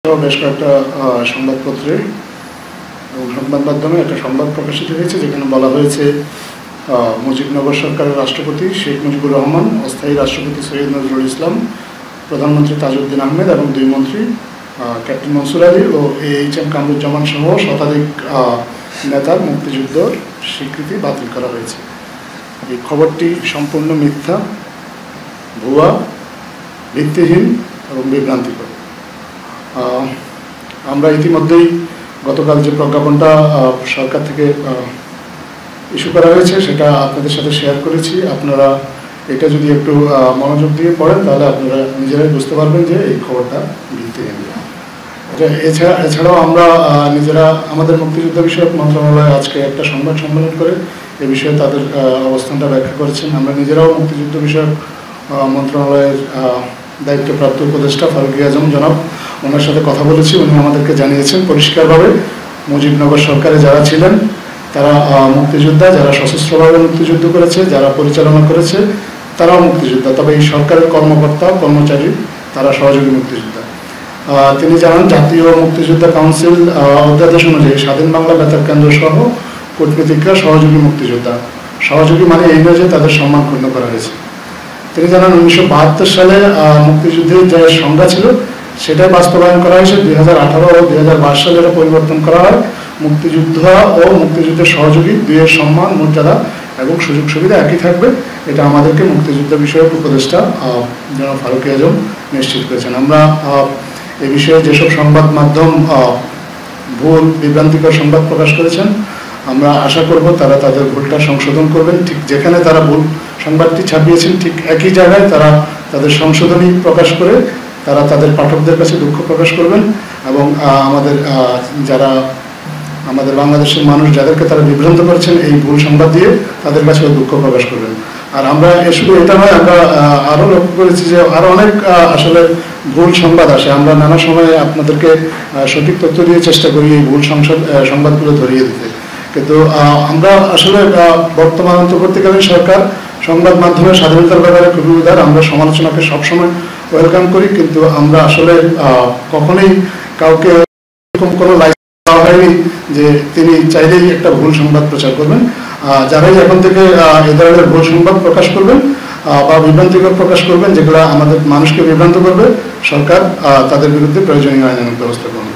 বেশ কয়েকটা সংবাদপত্রে এবং সংবাদ মাধ্যমে একটা সংবাদ প্রকাশিত হয়েছে, যেখানে বলা হয়েছে মুজিবনগর সরকারের রাষ্ট্রপতি শেখ মুজিবুর রহমান, অস্থায়ী রাষ্ট্রপতি সৈয়দ নজরুল ইসলাম, প্রধানমন্ত্রী তাজউদ্দিন আহমেদ এবং দুই মন্ত্রী ক্যাপ্টেন মনসুর আলী ও AHM কামরুজ্জামান সহ শতাধিক নেতার মুক্তিযুদ্ধের স্বীকৃতি বাতিল করা হয়েছে। এই খবরটি সম্পূর্ণ মিথ্যা, ভুয়া, ভিত্তিহীন এবং বিভ্রান্তিকর। আমরা ইতিমধ্যেই গতকাল যে প্রজ্ঞাপনটা সরকার থেকে ইস্যু করা হয়েছে সেটা আপনাদের সাথে শেয়ার করেছি। আপনারা এটা যদি একটু মনোযোগ দিয়ে পড়েন তাহলে আপনারা নিজেরাই বুঝতে পারবেন যে এই খবরটা ভিত্তিহীন। এছাড়াও আমরা নিজেরা আমাদের মুক্তিযুদ্ধ বিষয়ক মন্ত্রণালয় আজকে একটা সংবাদ সম্মেলন করে এ বিষয়ে তাদের অবস্থানটা ব্যাখ্যা করেছেন। আমরা নিজেরাও মুক্তিযুদ্ধ বিষয়ক মন্ত্রণালয়ের দায়িত্বপ্রাপ্ত উপদেষ্টা ফারুকী আজম জনাব, ওনার সাথে কথা বলেছি। উনি আমাদেরকে জানিয়েছেন পরিষ্কারভাবে মুজিবনগর সরকারে যারা ছিলেন তারা মুক্তিযোদ্ধা, যারা সশস্ত্রভাবে মুক্তিযুদ্ধ করেছে, যারা পরিচালনা করেছে তারাও মুক্তিযোদ্ধা, তবে এই সরকারের কর্মকর্তা কর্মচারী তারা সহযোগী মুক্তিযোদ্ধা। তিনি জানান জাতীয় মুক্তিযোদ্ধা কাউন্সিল অধ্যাদেশ অনুযায়ী স্বাধীন বাংলা বেতার কেন্দ্র সহ কূটনীতিকরা সহযোগী মুক্তিযোদ্ধা। সহযোগী মানে এই নয় যে তাদের সম্মান ক্ষুণ্ণ করা হয়েছে। তিনি জানান 1972 সালে মুক্তিযুদ্ধের যে সংজ্ঞা ছিল সেটাই বাস্তবায়ন করা হয়েছে। 2018 ও 2022 সালে এটা পরিবর্তন করা হয়। মুক্তিযোদ্ধা ও মুক্তিযুদ্ধের সহযোগী দুইয়ের সম্মান, মর্যাদা এবং সুযোগ সুবিধা একই থাকবে। এটা আমাদেরকে মুক্তিযুদ্ধ বিষয়ক উপদেষ্টা জনাব ফারুকী আজম নিশ্চিত করেছেন। আমরা এ বিষয়ে যেসব সংবাদ মাধ্যম ভুল বিভ্রান্তিকর সংবাদ প্রকাশ করেছেন, আমরা আশা করব তারা তাদের ভুলটা সংশোধন করবেন। ঠিক যেখানে তারা ভুল সংবাদটি ছাপিয়েছেন ঠিক একই জায়গায় তারা তাদের সংশোধনী প্রকাশ করে তারা তাদের পাঠকদের কাছে দুঃখ প্রকাশ করবেন এবং আমাদের বাংলাদেশের মানুষ যাদেরকে তারা বিভ্রান্ত করেছেন এই ভুল সংবাদ দিয়ে তাদের কাছে দুঃখ প্রকাশ করবেন। আর আমরা শুধু এটা নয়, আমরা আরও লক্ষ্য করেছি যে আরও অনেক আসলে ভুল সংবাদ আসে। আমরা নানা সময়ে আপনাদেরকে সঠিক তথ্য দিয়ে চেষ্টা করি এই ভুল সংবাদগুলো ধরিয়ে দিতে, কিন্তু আমরা আসলে বর্তমান অন্তর্বর্তীকালীন সরকার সংবাদ মাধ্যমের স্বাধীনতার ব্যাপারে খুবই উদার। আমরা সমালোচনাকে সবসময় ওয়েলকাম করি, কিন্তু আমরা আসলে কখনোই কাউকে এরকম কোনো লাইসেন্স দেওয়া হয়নি যে তিনি চাইলেই একটা ভুল সংবাদ প্রচার করবেন। যারাই এখন থেকে এ ধরনের ভুল সংবাদ প্রকাশ করবেন বা বিভ্রান্তিকর প্রকাশ করবেন যেগুলো আমাদের মানুষকে বিভ্রান্ত করবে, সরকার তাদের বিরুদ্ধে প্রয়োজনীয় আইনানুগ ব্যবস্থা গ্রহণ